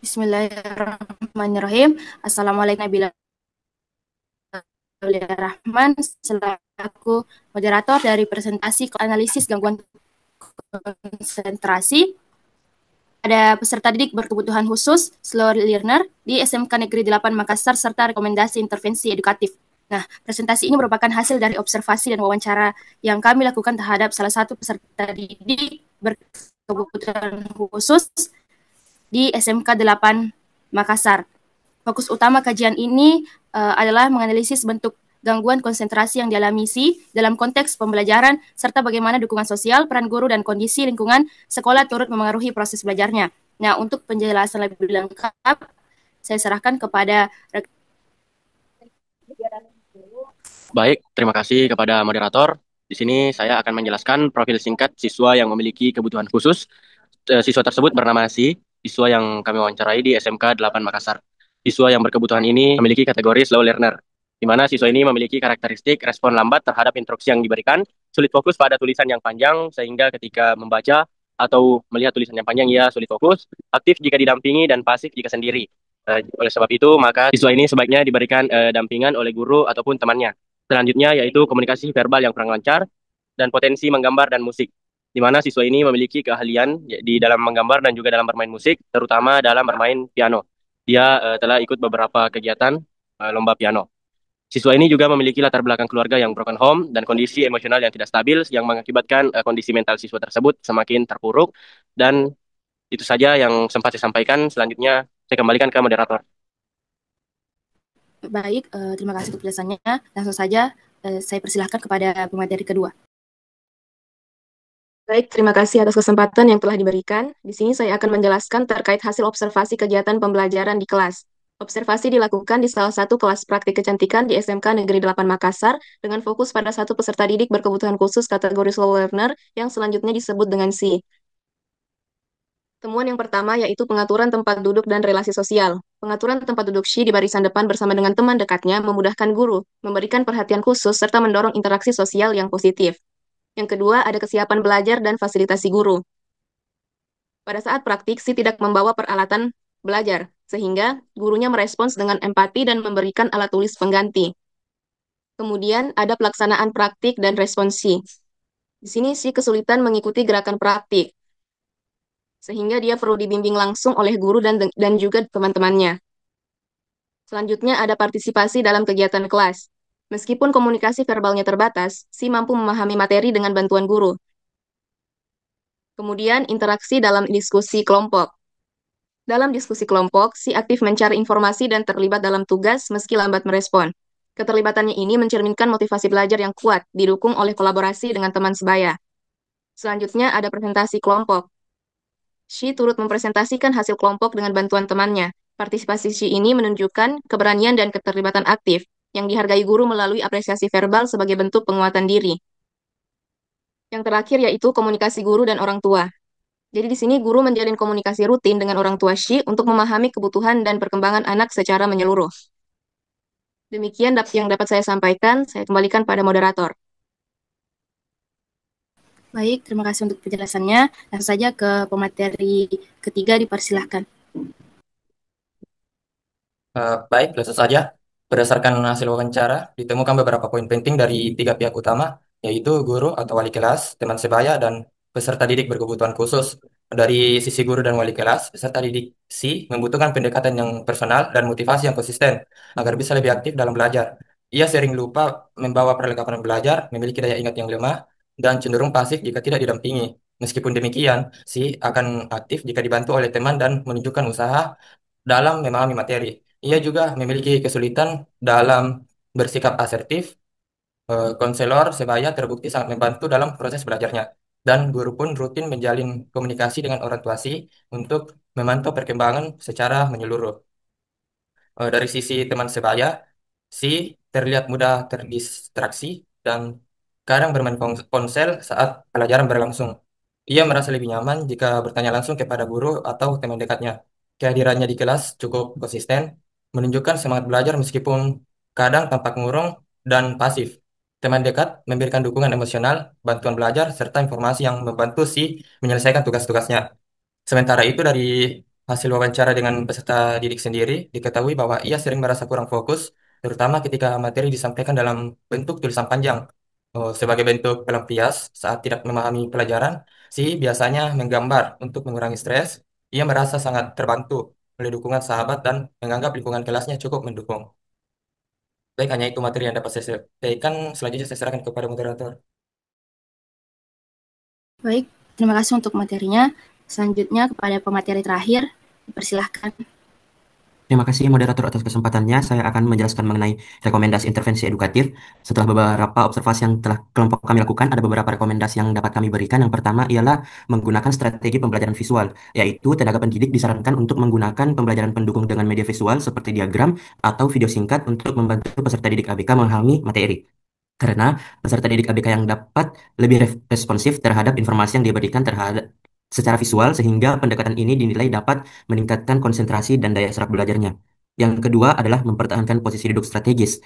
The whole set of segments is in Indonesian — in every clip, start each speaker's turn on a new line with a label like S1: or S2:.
S1: Bismillahirrahmanirrahim. Assalamualaikum warahmatullahi wabarakatuh. Selaku moderator dari presentasi analisis gangguan konsentrasi pada peserta didik berkebutuhan khusus slow learner di SMK Negeri 8 Makassar serta rekomendasi intervensi edukatif. Nah, presentasi ini merupakan hasil dari observasi dan wawancara yang kami lakukan terhadap salah satu peserta didik berkebutuhan khusus di SMK 8 Makassar. Fokus utama kajian ini adalah menganalisis bentuk gangguan konsentrasi yang dialami si dalam konteks pembelajaran serta bagaimana dukungan sosial, peran guru dan kondisi lingkungan sekolah turut memengaruhi proses belajarnya. Nah, untuk penjelasan lebih lengkap, saya serahkan kepada
S2: Baik, terima kasih kepada moderator. Di sini saya akan menjelaskan profil singkat siswa yang memiliki kebutuhan khusus. Siswa tersebut bernama Si, siswa yang kami wawancarai di SMK 8 Makassar. Siswa yang berkebutuhan ini memiliki kategori slow learner, di mana siswa ini memiliki karakteristik respon lambat terhadap instruksi yang diberikan, sulit fokus pada tulisan yang panjang, sehingga ketika membaca atau melihat tulisan yang panjang ia sulit fokus, aktif jika didampingi dan pasif jika sendiri. Oleh sebab itu, maka siswa ini sebaiknya diberikan dampingan oleh guru ataupun temannya. Selanjutnya yaitu komunikasi verbal yang kurang lancar dan potensi menggambar dan musik, di mana siswa ini memiliki keahlian di dalam menggambar dan juga dalam bermain musik, terutama dalam bermain piano. Dia telah ikut beberapa kegiatan lomba piano. Siswa ini juga memiliki latar belakang keluarga yang broken home dan kondisi emosional yang tidak stabil yang mengakibatkan kondisi mental siswa tersebut semakin terpuruk. Dan itu saja yang sempat saya sampaikan. Selanjutnya saya kembalikan ke moderator.
S1: baik. Terima kasih untuk penjelasannya. Langsung saja saya persilahkan kepada pemateri kedua.
S3: Baik, terima kasih atas kesempatan yang telah diberikan. Di sini saya akan menjelaskan terkait hasil observasi kegiatan pembelajaran di kelas. Observasi dilakukan di salah satu kelas praktik kecantikan di SMK Negeri 8 Makassar dengan fokus pada satu peserta didik berkebutuhan khusus kategori slow learner yang selanjutnya disebut dengan C. Temuan yang pertama yaitu pengaturan tempat duduk dan relasi sosial. Pengaturan tempat duduk Shi di barisan depan bersama dengan teman dekatnya memudahkan guru, memberikan perhatian khusus, serta mendorong interaksi sosial yang positif. Yang kedua, ada kesiapan belajar dan fasilitasi guru. Pada saat praktik, si tidak membawa peralatan belajar, sehingga gurunya merespons dengan empati dan memberikan alat tulis pengganti. Kemudian ada pelaksanaan praktik dan responsi. Di sini si kesulitan mengikuti gerakan praktik, sehingga dia perlu dibimbing langsung oleh guru dan juga teman-temannya. Selanjutnya ada partisipasi dalam kegiatan kelas. Meskipun komunikasi verbalnya terbatas, si mampu memahami materi dengan bantuan guru. Kemudian interaksi dalam diskusi kelompok. Dalam diskusi kelompok, si aktif mencari informasi dan terlibat dalam tugas meski lambat merespon. Keterlibatannya ini mencerminkan motivasi belajar yang kuat, didukung oleh kolaborasi dengan teman sebaya. Selanjutnya ada presentasi kelompok. Shi turut mempresentasikan hasil kelompok dengan bantuan temannya. Partisipasi Shi ini menunjukkan keberanian dan keterlibatan aktif, yang dihargai guru melalui apresiasi verbal sebagai bentuk penguatan diri. Yang terakhir yaitu komunikasi guru dan orang tua. Jadi di sini guru menjalin komunikasi rutin dengan orang tua Shi untuk memahami kebutuhan dan perkembangan anak secara menyeluruh. Demikian yang dapat saya sampaikan, saya kembalikan pada moderator.
S1: Baik, terima kasih untuk penjelasannya. Langsung saja ke pemateri ketiga, dipersilahkan.
S4: Baik, langsung saja. Berdasarkan hasil wawancara, ditemukan beberapa poin penting dari tiga pihak utama, yaitu guru atau wali kelas, teman sebaya, dan peserta didik berkebutuhan khusus. Dari sisi guru dan wali kelas, peserta didik si membutuhkan pendekatan yang personal dan motivasi yang konsisten agar bisa lebih aktif dalam belajar. Ia sering lupa membawa perlengkapan belajar, memiliki daya ingat yang lemah, dan cenderung pasif jika tidak didampingi. Meskipun demikian, si akan aktif jika dibantu oleh teman dan menunjukkan usaha dalam memahami materi. Ia juga memiliki kesulitan dalam bersikap asertif. Konselor sebaya terbukti sangat membantu dalam proses belajarnya. Dan guru pun rutin menjalin komunikasi dengan orang tua si untuk memantau perkembangan secara menyeluruh. Dari sisi teman sebaya, si terlihat mudah terdistraksi dan kadang bermain ponsel saat pelajaran berlangsung. Ia merasa lebih nyaman jika bertanya langsung kepada guru atau teman dekatnya. Kehadirannya di kelas cukup konsisten, menunjukkan semangat belajar meskipun kadang tampak murung dan pasif. Teman dekat memberikan dukungan emosional, bantuan belajar, serta informasi yang membantu si menyelesaikan tugas-tugasnya. Sementara itu dari hasil wawancara dengan peserta didik sendiri, diketahui bahwa ia sering merasa kurang fokus, terutama ketika materi disampaikan dalam bentuk tulisan panjang. Oh, sebagai bentuk pelampias saat tidak memahami pelajaran, si biasanya menggambar untuk mengurangi stres. Ia merasa sangat terbantu oleh dukungan sahabat dan menganggap lingkungan kelasnya cukup mendukung. Baik, hanya itu materi yang dapat saya sampaikan. Selanjutnya saya serahkan kepada moderator.
S1: Baik, terima kasih untuk materinya. Selanjutnya kepada pemateri terakhir, dipersilahkan.
S5: Terima kasih moderator atas kesempatannya. Saya akan menjelaskan mengenai rekomendasi intervensi edukatif. Setelah beberapa observasi yang telah kelompok kami lakukan, ada beberapa rekomendasi yang dapat kami berikan. Yang pertama ialah menggunakan strategi pembelajaran visual, yaitu tenaga pendidik disarankan untuk menggunakan pembelajaran pendukung dengan media visual seperti diagram atau video singkat untuk membantu peserta didik ABK memahami materi. Karena peserta didik ABK yang dapat lebih responsif terhadap informasi yang diberikan terhadap secara visual sehingga pendekatan ini dinilai dapat meningkatkan konsentrasi dan daya serap belajarnya. Yang kedua adalah mempertahankan posisi duduk strategis.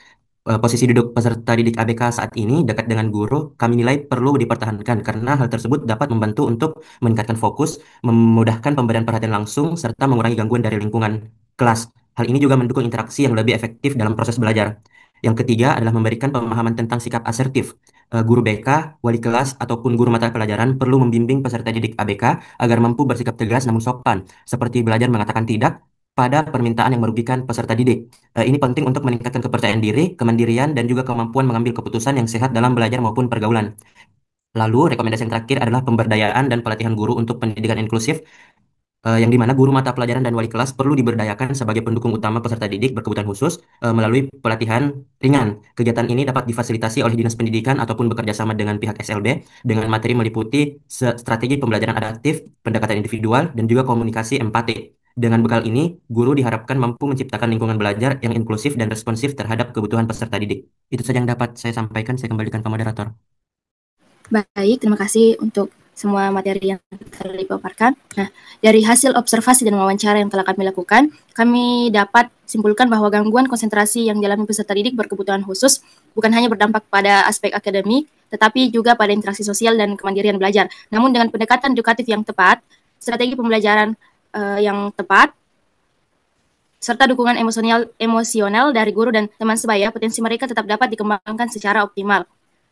S5: Posisi duduk peserta didik ABK saat ini dekat dengan guru kami nilai perlu dipertahankan karena hal tersebut dapat membantu untuk meningkatkan fokus, memudahkan pemberian perhatian langsung, serta mengurangi gangguan dari lingkungan kelas. Hal ini juga mendukung interaksi yang lebih efektif dalam proses belajar. Yang ketiga adalah memberikan pemahaman tentang sikap asertif. Guru BK, wali kelas, ataupun guru mata pelajaran perlu membimbing peserta didik ABK agar mampu bersikap tegas namun sopan, seperti belajar mengatakan tidak pada permintaan yang merugikan peserta didik. Ini penting untuk meningkatkan kepercayaan diri, kemandirian, dan juga kemampuan mengambil keputusan yang sehat dalam belajar maupun pergaulan. Lalu, rekomendasi yang terakhir adalah pemberdayaan dan pelatihan guru untuk pendidikan inklusif, yang dimana guru mata pelajaran dan wali kelas perlu diberdayakan sebagai pendukung utama peserta didik berkebutuhan khusus melalui pelatihan ringan. Kegiatan ini dapat difasilitasi oleh Dinas Pendidikan ataupun bekerja sama dengan pihak SLB dengan materi meliputi strategi pembelajaran adaptif, pendekatan individual, dan juga komunikasi empati. Dengan bekal ini, guru diharapkan mampu menciptakan lingkungan belajar yang inklusif dan responsif terhadap kebutuhan peserta didik. Itu saja yang dapat saya sampaikan. Saya kembalikan ke moderator.
S1: Baik, terima kasih untuk semua materi yang telah dipaparkan. Nah, dari hasil observasi dan wawancara yang telah kami lakukan, kami dapat simpulkan bahwa gangguan konsentrasi yang dialami peserta didik berkebutuhan khusus bukan hanya berdampak pada aspek akademik, tetapi juga pada interaksi sosial dan kemandirian belajar. Namun dengan pendekatan edukatif yang tepat, strategi pembelajaran yang tepat, serta dukungan emosional dari guru dan teman sebaya, potensi mereka tetap dapat dikembangkan secara optimal.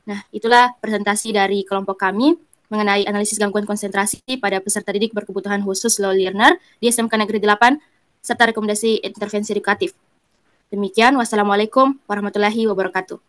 S1: Nah, itulah presentasi dari kelompok kami mengenai analisis gangguan konsentrasi pada peserta didik berkebutuhan khusus slow learner di SMK Negeri 8 serta rekomendasi intervensi edukatif. Demikian, wassalamualaikum warahmatullahi wabarakatuh.